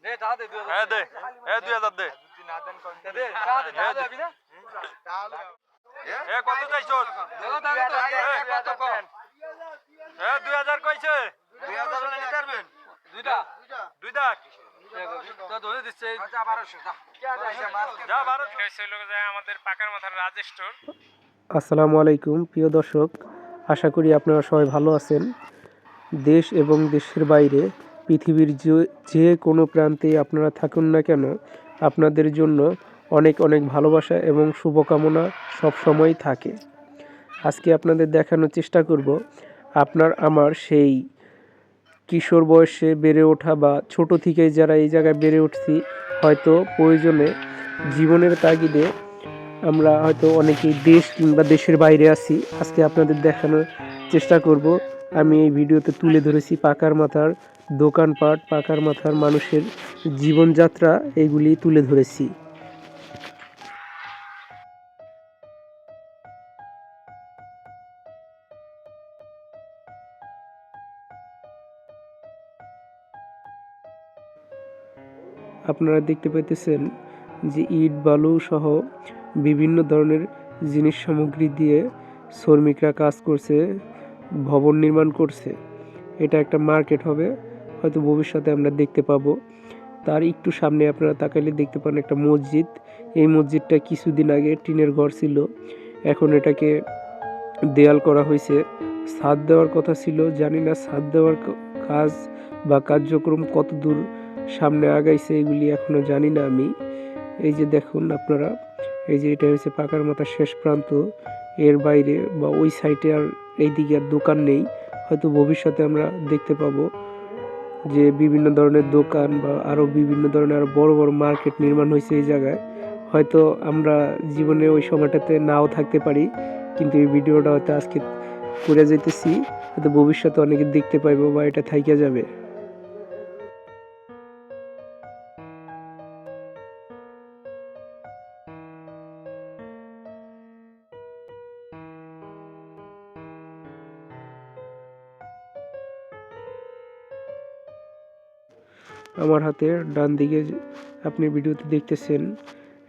হ্যাঁ দে, হ্যাঁ 2000 দে। কত চাইছো? 2000 কইছে। 2000 নিতে পারবেন? দুইটা। আমাদের পাকার মাথার রাজ স্টোর। আসসালামু আলাইকুম প্রিয় দর্শক, আশা করি আপনারা সবাই ভালো আছেন। দেশ এবং দেশের বাইরে পৃথিবীর যে কোনো প্রান্তে আপনারা থাকুন না কেন, আপনাদের জন্য অনেক অনেক ভালোবাসা এবং শুভকামনা সবসময় থাকে। আজকে আপনাদের দেখানোর চেষ্টা করব আপনার আমার সেই কিশোর বয়সে বেড়ে ওঠা বা ছোট থেকেই যারা এই জায়গায় বেড়ে উঠছি, হয়তো প্রয়োজনে জীবনের তাগিদে আমরা হয়তো অনেকেই দেশ কিংবা দেশের বাইরে আছি। আজকে আপনাদের দেখানোর চেষ্টা করব। আমি এই ভিডিওতে তুলে ধরেছি পাকার মাথার দোকানপাট, পাকার মাথার মানুষের জীবনযাত্রা, এগুলি তুলে ধরেছি। আপনারা দেখতে পাইতেছেন যে ইট বালু সহ বিভিন্ন ধরনের জিনিস সামগ্রী দিয়ে শ্রমিকরা কাজ করছে, ভবন নির্মাণ করছে। এটা একটা মার্কেট হবে, হয়তো ভবিষ্যতে আমরা দেখতে পাবো। তার একটু সামনে আপনারা তাকাইলে দেখতে পান একটা মসজিদ। এই মসজিদটা কিছুদিন আগে টিনের ঘর ছিল, এখন এটাকে দেয়াল করা হয়েছে। ছাদ দেওয়ার কথা ছিল, জানি না ছাদ দেওয়ার কাজ বা কার্যক্রম কত দূর সামনে আগাইছে, এগুলি এখনো জানি না আমি। এই যে দেখুন আপনারা, এই যে এটা হচ্ছে পাকার মাথার শেষ প্রান্ত। এর বাইরে বা ওই সাইডে আর এইদিকে আর দোকান নেই, হয়তো ভবিষ্যতে আমরা দেখতে পাবো যে বিভিন্ন ধরনের দোকান বা আরও বিভিন্ন ধরনের আরও বড় বড় মার্কেট নির্মাণ হয়েছে এই জায়গায়। হয়তো আমরা জীবনে ওই সময়টাতে নাও থাকতে পারি, কিন্তু এই ভিডিওটা হয়তো আজকে করে যেতেছি, হয়তো ভবিষ্যতে অনেকে দেখতে পাইবো বা এটা থাইকা যাবে। আমার হাতের ডান দিকে আপনি ভিডিওতে দেখতেছেন,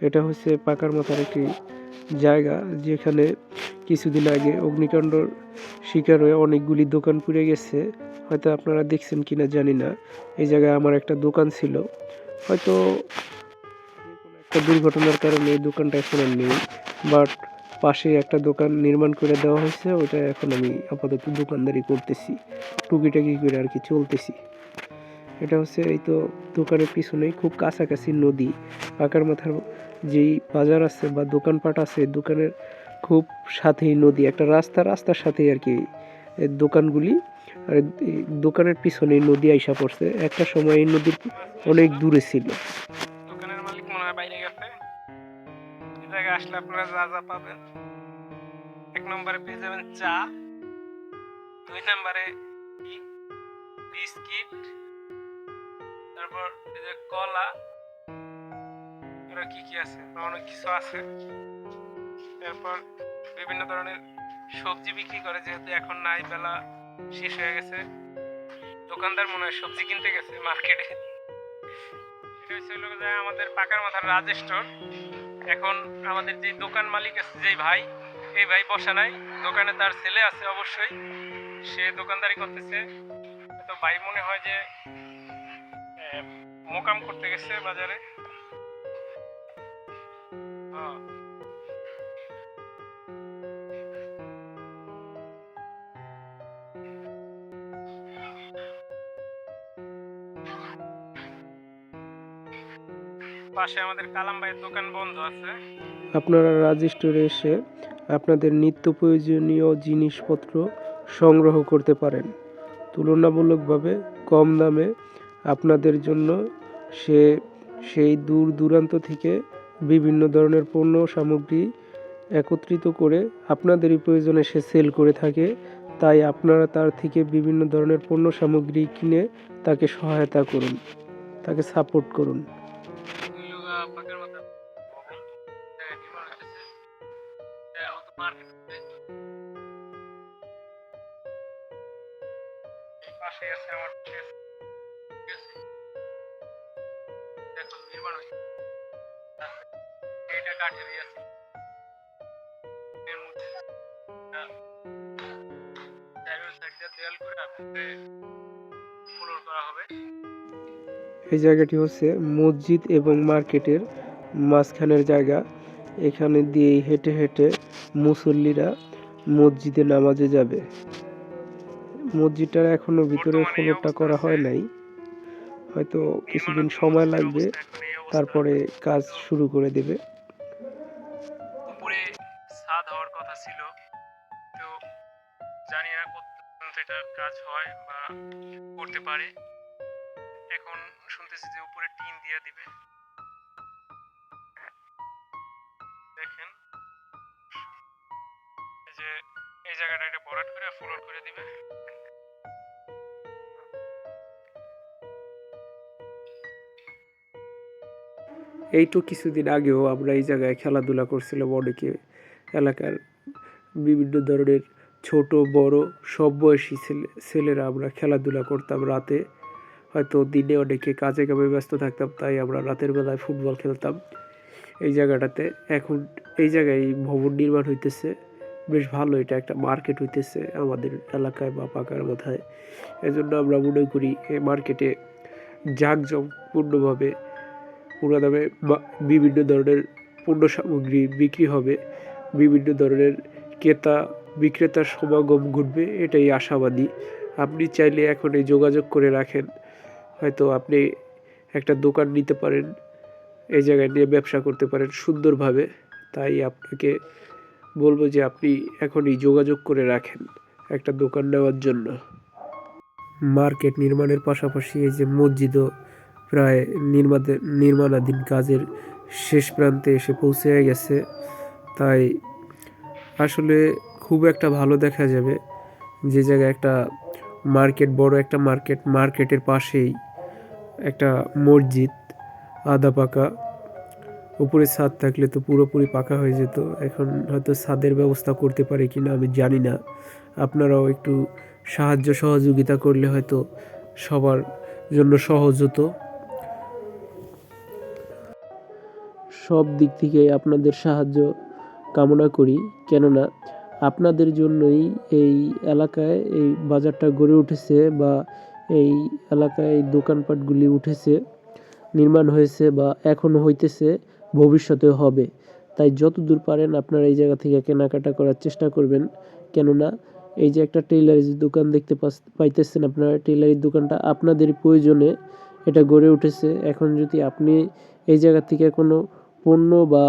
এটা হচ্ছে পাকার মাথার একটি জায়গা, যেখানে কিছুদিন আগে অগ্নিকাণ্ডর শিকার হয়ে অনেকগুলি দোকান পুড়ে গেছে। হয়তো আপনারা দেখছেন কিনা জানি না। এই জায়গায় আমার একটা দোকান ছিল, হয়তো একটা দুর্ঘটনার কারণে এই দোকানটা এখন আর নেই, বাট পাশে একটা দোকান নির্মাণ করে দেওয়া হয়েছে। ওটা এখন আমি আপাতত দোকানদারি করতেছি, টুকিটাকি করে আর কি চলতেছি। এটা হচ্ছে এই তো দোকানের পিছনেই খুব কাছাকাছি নদী। পাকার মাথার যেই বাজার আছে বা দোকানপাট আছে, দোকানের খুব সাথেই নদী, একটা রাস্তার সাথেই আর কি দোকানগুলি। আর দোকানের পিছনেই নদী আইসা পড়ছে। একটা সময় এই নদীর অনেক দূরে ছিল। দোকানের মালিক মনে হয় বাইরে গেছে। এই জায়গায় আসলে আপনারা যা যা পাবেন, 1 নম্বরে পেয়ে যাবেন চা, 2 নম্বরে বিস্কিট, তারপর এই যে কলা, আর কি কি আছে, অনেক কিছু আছে। তারপর বিভিন্ন ধরনের সবজি বিক্রি করে, যেহেতু এখন নাই, বেলা শেষ হয়ে গেছে, দোকানদার মনে হয় সবজি কিনতে গেছে মার্কেটে। এটা হচ্ছে আমাদের পাকার মাথার রাজ স্টোর। এখন আমাদের যে দোকান মালিক আছে, যে ভাই, এই ভাই বসা নাই দোকানে, তার ছেলে আছে অবশ্যই, সে দোকানদারি করতেছে। তো ভাই মনে হয় যে মোকাম করতে গেছে বাজারে। পাশে আমাদের কালাম ভাইয়ের দোকান বন্ধ আছে। আপনারা রাজ স্টোরে এসে আপনাদের নিত্য প্রয়োজনীয় জিনিসপত্র সংগ্রহ করতে পারেন তুলনামূলকভাবে কম দামে। আপনাদের জন্য সেই দূর দূরান্ত থেকে বিভিন্ন ধরনের পণ্য সামগ্রী একত্রিত করে আপনাদেরই প্রয়োজনে সে সেল করে থাকে। তাই আপনারা তার থেকে বিভিন্ন ধরনের পণ্য সামগ্রী কিনে তাকে সহায়তা করুন, তাকে সাপোর্ট করুন। পাশে আছে আমার এখন নির্মাণ হয়েছে। এটা কাঠেরই আছে, এর মধ্যে চারো সাইড দিয়ে দেয়াল করে আপনাকে ফ্লোর করা হবে। এই জায়গাটি হচ্ছে মসজিদ এবং মার্কেটের মাঝখানের জায়গা। এখানে দিয়েই হেঁটে হেঁটে মুসল্লিরা মসজিদে নামাজে যাবে। মসজিদটার এখনো ভিতরে বর্তমানে এই ফ্লোরটা অবস্থা করা আছে, হয় নাই, হয়তো কিছুদিন নির্মাণাধীন সময় মসজিদের লাগবে, অবস্থা এখন এই অবস্থা। তারপরে কাজ তো শুরু করে দেবে। উপরে ছাদ হওয়ার কথা ছিল, তো জানি না কত পর্যন্ত এটা কাজ হয় বা করতে পারে। এখন শুনতেছি যে উপরে টিন দিয়ে দিবে। দেখেন এই যে এই জায়গাটা এটা ভরাট করে ফ্লোর করে দিবে। এই তো কিছুদিন আগেও আমরা এই জায়গায় খেলাধুলা করছিলাম, অনেকে এলাকার বিভিন্ন ধরনের ছোট বড় সব বয়সী ছেলেরা আমরা খেলাধুলা করতাম রাতে। হয়তো দিনে অনেকে কাজে কামে ব্যস্ত থাকতাম, তাই আমরা রাতের বেলায় ফুটবল খেলতাম এই জায়গাটাতে। এখন এই জায়গায় ভবন নির্মাণ হইতেছে, বেশ ভালো। এটা একটা মার্কেট হইতেছে আমাদের এলাকায় বা পাকার মাথায়। এজন্য আমরা মনে করি এই মার্কেটে জাঁকজমকপূর্ণভাবে পুরো দামে বিভিন্ন ধরনের পণ্য সামগ্রী বিক্রি হবে, বিভিন্ন ধরনের ক্রেতা বিক্রেতার সমাগম ঘটবে, এটাই আশাবাদী। আপনি চাইলে এখন এই যোগাযোগ করে রাখেন, হয়তো আপনি একটা দোকান নিতে পারেন, এই জায়গায় নিয়ে ব্যবসা করতে পারেন সুন্দরভাবে। তাই আপনাকে বলবো যে আপনি এখনই যোগাযোগ করে রাখেন একটা দোকান নেওয়ার জন্য। মার্কেট নির্মাণের পাশাপাশি এই যে মসজিদও প্রায় নির্মাণাধীন কাজের শেষ প্রান্তে এসে পৌঁছে গেছে। তাই আসলে খুব একটা ভালো দেখা যাবে যে জায়গায় একটা মার্কেট, বড় একটা মার্কেটের পাশেই একটা মসজিদ আধা পাকা। উপরে ছাদ থাকলে তো পুরোপুরি পাকা হয়ে যেত। এখন হয়তো ছাদের ব্যবস্থা করতে পারে কিনা আমি জানি না। আপনারাও একটু সাহায্য সহযোগিতা করলে হয়তো সবার জন্য সহজ হতো। সব দিক থেকে আপনাদের সাহায্য কামনা করি, কেননা আপনাদের জন্যই এই এলাকায় এই বাজারটা গড়ে উঠেছে বা এই এলাকায় এই দোকানপাটগুলি উঠেছে, নির্মাণ হয়েছে বা এখনও হইতেছে, ভবিষ্যতে হবে। তাই যতদূর পারেন আপনারা এই জায়গা থেকে কেনাকাটা করার চেষ্টা করবেন। কেননা এই যে একটা টেইলারির দোকান দেখতে পাইতেছেন আপনারা, টেইলারির দোকানটা আপনাদেরই প্রয়োজনে এটা গড়ে উঠেছে। এখন যদি আপনি এই জায়গা থেকে কোনো পণ্য বা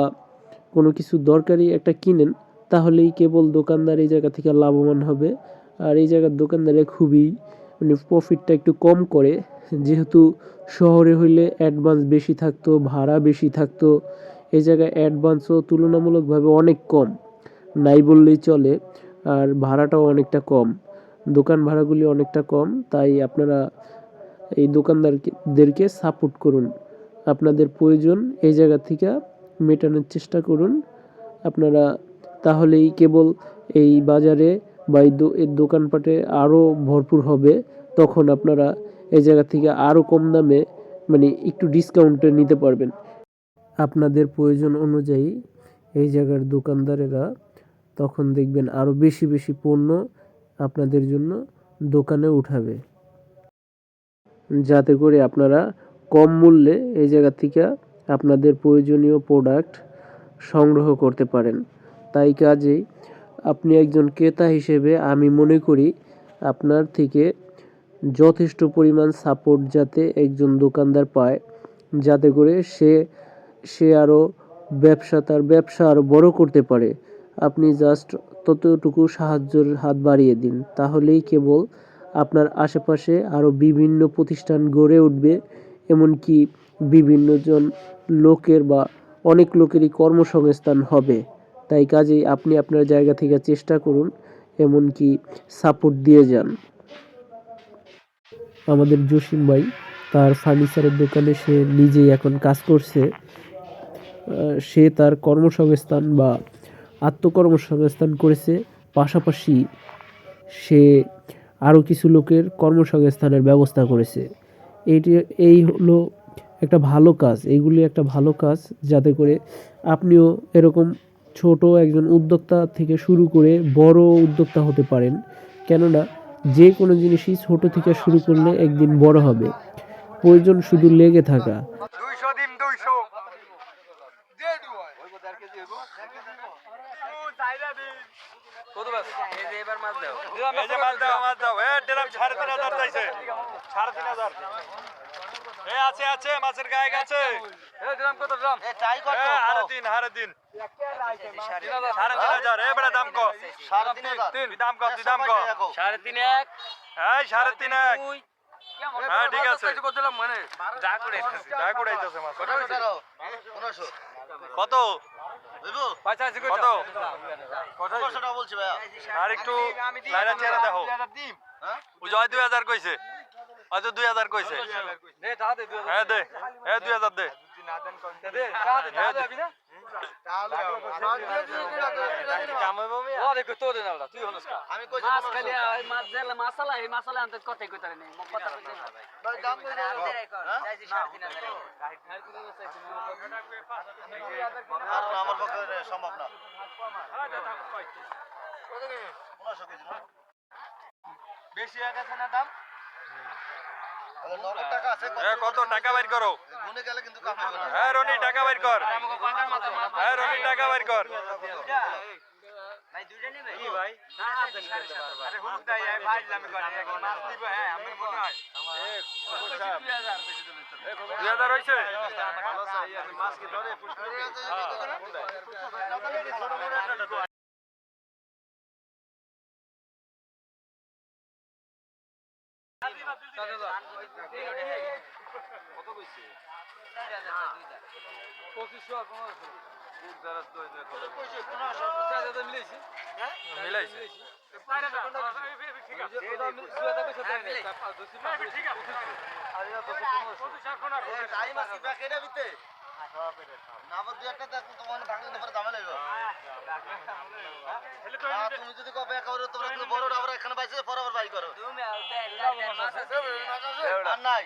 কোনো কিছু দরকারি একটা কিনেন, তাহলেই কেবল দোকানদার এই জায়গা থেকে লাভবান হবে। আর এই জায়গার দোকানদারে খুবই প্রফিটটা একটু কম করে, যেহেতু শহরে হইলে অ্যাডভান্স বেশি থাকতো, ভাড়া বেশি থাকতো। এই জায়গায় অ্যাডভান্সও তুলনামূলকভাবে অনেক কম, নাই বললেই চলে। আর ভাড়াটাও অনেকটা কম, দোকান ভাড়াগুলি অনেকটা কম। তাই আপনারা এই দোকানদারদেরকে সাপোর্ট করুন, আপনাদের প্রয়োজন এই জায়গা থেকে মেটানোর চেষ্টা করুন আপনারা। তাহলেই কেবল এই বাজারে বা এই দোকানপাটে আরও ভরপুর হবে। তখন আপনারা এই জায়গা থেকে আরও কম দামে, একটু ডিসকাউন্টে নিতে পারবেন। আপনাদের প্রয়োজন অনুযায়ী এই জায়গার দোকানদারেরা তখন দেখবেন আরও বেশি বেশি পণ্য আপনাদের জন্য দোকানে উঠাবে, যাতে করে আপনারা কম মূল্যে এই জায়গা থেকে আপনাদের প্রয়োজনীয় প্রোডাক্ট সংগ্রহ করতে পারেন। তাই কাজেই আপনি একজন ক্রেতা হিসেবে আমি মনে করি আপনার থেকে যথেষ্ট পরিমাণ সাপোর্ট যাতে একজন দোকানদার পায়, যাতে করে সে আরও তার ব্যবসা আরও বড় করতে পারে। আপনি জাস্ট ততটুকু সাহায্যের হাত বাড়িয়ে দিন, তাহলেই কেবল আপনার আশেপাশে আরও বিভিন্ন প্রতিষ্ঠান গড়ে উঠবে। এমনকি বিভিন্ন জন লোকের বা অনেক লোকেরই কর্মসংস্থান হবে। তাই কাজেই আপনি আপনার জায়গা থেকে চেষ্টা করুন, এমনকি সাপোর্ট দিয়ে যান। আমাদের জসিম ভাই তার ফার্নিচারের দোকানে সে নিজেই এখন কাজ করছে। সে তার কর্মসংস্থান বা আত্মকর্মসংস্থান করেছে, পাশাপাশি সে আরও কিছু লোকের কর্মসংস্থানের ব্যবস্থা করেছে। এই হলো একটা ভালো কাজ, এইগুলি একটা ভালো কাজ, যাতে করে আপনিও এরকম ছোট একজন উদ্যোক্তা থেকে শুরু করে বড় উদ্যোক্তা হতে পারেন। কেননা যে কোনো জিনিসই ছোট থেকে শুরু করলে একদিন বড় হবে। প্রয়োজন শুধু লেগে থাকা। 200 দিন 200 কত বাস এই যে এবার মাছ দাও এই যে মাছ দাও এ ড্রাম 3500 চাইছে 3500 এ আছে মাছের গায়ে আছে এ ড্রাম কত ড্রাম এ টাই কত হারে দিন 3500 এ বড় দাম কো 3500 দাম কো 3.5 1 এই 3.5 হ্যাঁ ঠিক আছে কত দিলাম মানে যা কুড়াইতেছে মাছ কত 1500 কত দেবো 85 কত কত টাকা বলছি ভাই আর একটু লাইরা চেহারা দেখো হ্যাঁ ওই জয় 2000 কইছে আজ 2000 কইছে দে তা দে 2000 হ্যাঁ দে এ 2000 দে না দেন কোন দে তা দে যাবি না তাহলে কাম হবে আমি ও দেখো তো দে না তুই হলস কা আমি কইছি মাছ খালি মাছ জেলা মশলা এই মশলা আনতে কথাই কইতারে নাই মক কথা কইতে ভাই দাম কই দাও চাইছি 3500 আর আমার পক্ষে সম্ভব না বেশি হয়ে গেছে না দাম কত টাকা বাইর করো গুনে গেলে কিন্তু কাম হবে না হ্যাঁ রনি টাকা বাইর কর হ্যাঁ রনি টাকা বাইর কর ভাই দুইটা নেবে কি ভাই না দেন করতে পারবা আরে হুক দাই ভাই আমি করে মাছ দিব হ্যাঁ আমি মনে হয় 2000 হইছে ভালো আছে মাছ কি ধরে পুষ্কর ছোট বড় একটা কত কইছে 2500 আর 1500 খুব দরজ তো এটা কত কইছে 1500 চাচা মিলাইছি হ্যাঁ মিলাইছি ঠিক আছে এটা সুয়াদা কইছে তাই না ঠিক আছে আর এটা 215 টাইম আছে প্যাকেটে ভিতরে না আবার দুই একটা দেখো তোমার থাকলে তো পরে দাম লাগবে তুমি যদি কবে একাউরে তোমরা কিন্তু বড় আমরা এখানে বাইছে ফরওয়ার বাই করো তুমি আর নাই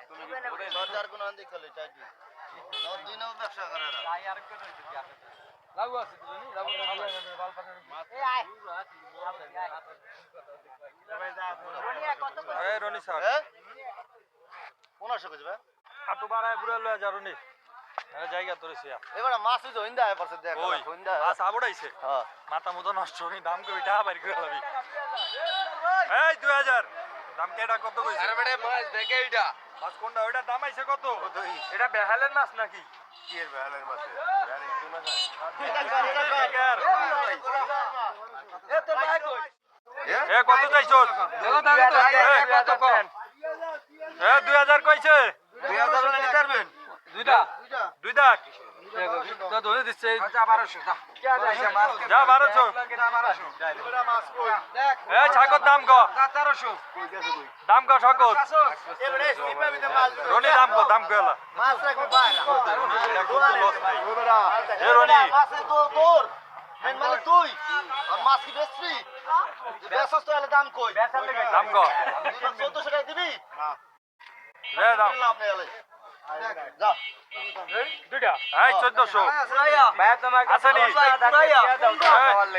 তুমি কি বলে সরকার কোন আন্দি খলে চাইছি না দুই নাও ব্যবসা করে না তাই আর কত হইছে কি আপনি লাগু আছে তুমি লাগু বাল পাতা এই আয় রনি রনি স্যার 1500 কইছে ভাই আটো বাড়ায় বুড়া লয়া যা রনি আরে জায়গা তোরে সিয়া এবারে মাছ হইছে হইন্দা আয় পারছে দেখ হইন্দা মাছ আবড়াইছে হ্যাঁ মাথা মতো নষ্ট হনি দাম কই টাকা বাইর করে লবি এই 2000 দাম কেডা কত কইছে আরে বেটা মাছ দেখে এইটা মাছ কোনটা ওইটা দাম আইছে কত এটা বেহালের মাছ নাকি কি এর বেহালের মাছ জানি কি মাছ এটা কর এ তোর ভাই কই এ কত চাইছস দেখো দাম কত কম এ 2000 কইছে 2000 হলে নিতে পারবেন দুইটা তো ধরে দিচ্ছে যা 1200 যা যা 1200 এই ছাগল দাম কো 1300 দাম কো ছাগল এবারে সিপাবিতে মাছ রনি দাম কো এলা মাছ রাখবি বাইরা লস নাই এ রনি মাছ তো তোর মেন মানে তুই আর মাছ কি বেচবি বেচছ তো এলা দাম কই দাম কো 1400 টাকা দিবি হ্যাঁ রে দাও লাভ নাই এলা যা দুইটা এই 1400 পুরাইয়া ভাই তোমার আসেনি পুরাইয়া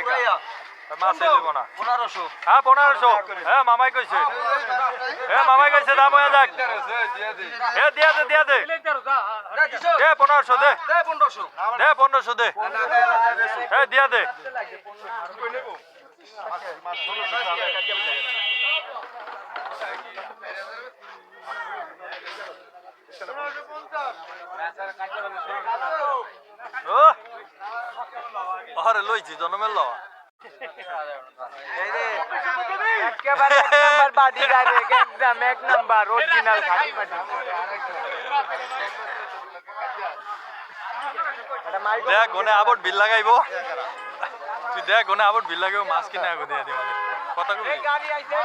পুরাইয়া মাছ দেব না 1500 হ্যাঁ 1500 হ্যাঁ মামাই কইছে হ্যাঁ মামাই কইছে দাম হয়ে যাক এ দিয়া দে দে 1500 দে 1500 দে এ দিয়া দে আরে লইছি জন্মের লওয়া এই রে একেবারে এক নাম্বার বাদি ডাইরেক্ট একদম এক নাম্বার অরিজিনাল খাঁটি বাদি দেখ ওনে আবার বিল লাগাইবো তুই দেখ ওনে আবার বিল লাগাইবো মাছ কিনে আগো দিয়া দি মানে কথা কই এই গাড়ি আইছে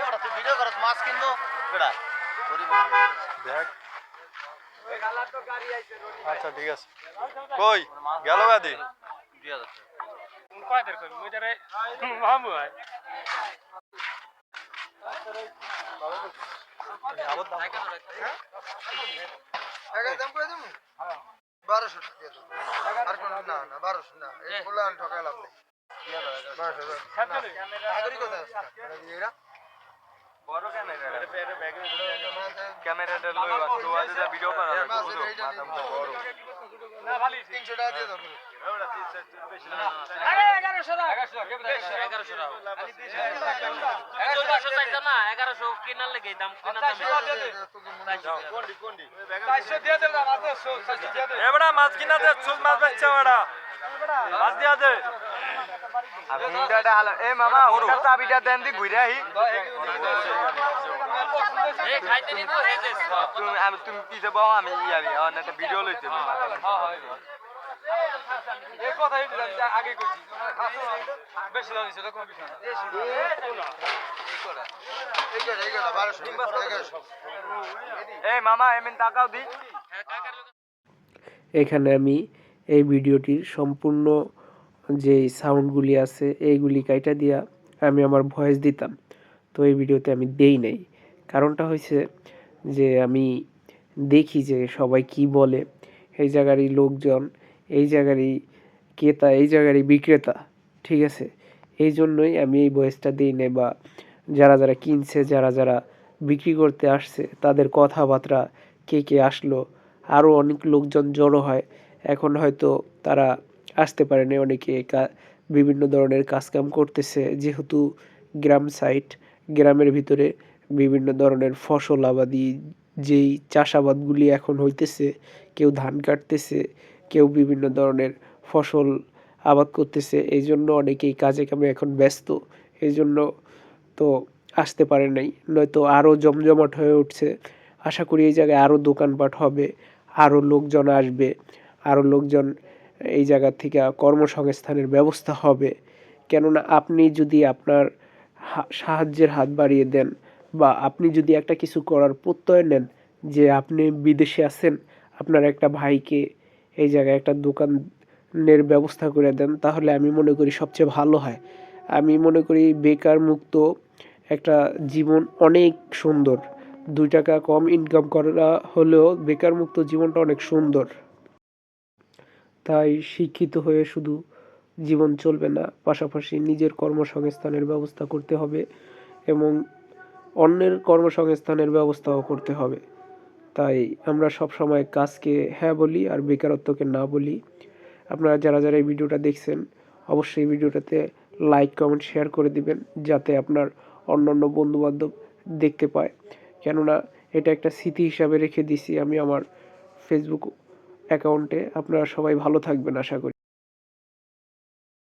এটা তুই ভিডিও করছ মাছ কিনবো কেডা দেখ ওই গালা তো গাড়ি আইছে আচ্ছা ঠিক আছে কই গেল গাদি 2000 কোন কয়দের কই মুইদারে মামু ভাই আবার দাম এগারো দাম করে দেবো 1200 টাকা দিয়ে দেবো আর কোনো না না 1200 না এই বলে আমি ঠকাইলাম না 1200 কোথায় আছে বড় ক্যামেরাটা লই বাস তো আজ যা ভিডিও করা বড় না ভালো 300 টাকা দিয়ে দেবো আরে 1100 টাকা 1100 টাকা 1100 চাইতো না 1100 কিনার লাগে দাম কিনা দাম 400 দিয়ে দে না মাছ 400 দিয়ে দে এবড়া মাছ কিনা দে সুজ মাছ বেচছে বড়া মাছ দিয়া দে হুন্ডাটা হালা এ মামা হুন্ডার চাবিটা দেন দি ঘুরে আহি এ খাইতে দিব হে দে তুমি পিছে বাও আমি ইয়াবি আর একটা ভিডিও লইতে এই কথাই আগে কইছি বেশি দাম দিছে কম বেশি না এই করে 1200 এই মামা এমন টাকাও দি এখানে আমি এই ভিডিওটির সম্পূর্ণ যে সাউন্ডগুলি আছে এইগুলি কাইটা দিয়া আমি আমার ভয়েস দিতাম, তো এই ভিডিওতে আমি দেই নাই। কারণটা হয়েছে যে আমি দেখি যে সবাই কি বলে, এই জায়গারই লোকজন, এই জায়গারই ক্রেতা, এই জায়গারই বিক্রেতা, ঠিক আছে, এই জন্যই আমি এই ভয়েসটা দিই নাই। বা যারা যারা কিনছে, যারা যারা বিক্রি করতে আসছে, তাদের কথাবার্তা, কে কে আসলো, আরও অনেক লোকজন জড়ো হয়। এখন হয়তো তারা আসতে পারেনি, অনেকে বিভিন্ন ধরনের কাজকাম করতেছে, যেহেতু গ্রাম সাইট, গ্রামের ভিতরে বিভিন্ন ধরনের ফসল আবাদি, যেই চাষাবাদগুলি এখন হইতেছে, কেউ ধান কাটতেছে, কেউ বিভিন্ন ধরনের ফসল আবাদ করতেছে, এই জন্য অনেকেই কাজে কামে এখন ব্যস্ত, এই জন্য তো আসতে পারে নাই, নয়তো আরও জমজমাট হয়ে উঠছে। আশা করি এই জায়গায় আরও দোকানপাট হবে, আরও লোকজন আসবে, আরও লোকজন এই জায়গা থেকে কর্মসংস্থানের ব্যবস্থা হবে। কেননা আপনি যদি আপনার সাহায্যের হাত বাড়িয়ে দেন, বা আপনি যদি একটা কিছু করার প্রত্যয় নেন, যে আপনি বিদেশে আছেন, আপনার একটা ভাইকে এই জায়গায় একটা দোকানের ব্যবস্থা করে দেন, তাহলে আমি মনে করি সবচেয়ে ভালো হয়। আমি মনে করি বেকার মুক্ত একটা জীবন অনেক সুন্দর। 2 টাকা কম ইনকাম করা হলেও বেকার মুক্ত জীবনটা অনেক সুন্দর। তাই শিক্ষিত হয়ে শুধু জীবন চলবে না, পাশাপাশি নিজের কর্মসংস্থানের ব্যবস্থা করতে হবে এবং অন্যের কর্মসংস্থানের ব্যবস্থাও করতে হবে। তাই আমরা সবসময় কাজকে হ্যাঁ বলি আর বেকারত্বকে না বলি। আপনারা যারা যারা এই ভিডিওটা দেখছেন, অবশ্যই ভিডিওটাতে লাইক, কমেন্ট, শেয়ার করে দিবেন, যাতে আপনার অন্যান্য বন্ধুবান্ধব দেখতে পায়। কেননা এটা একটা স্মৃতি হিসাবে রেখে দিছি আমি আমার ফেসবুক অ্যাকাউন্টে। আপনারা সবাই ভালো থাকবেন আশা করি।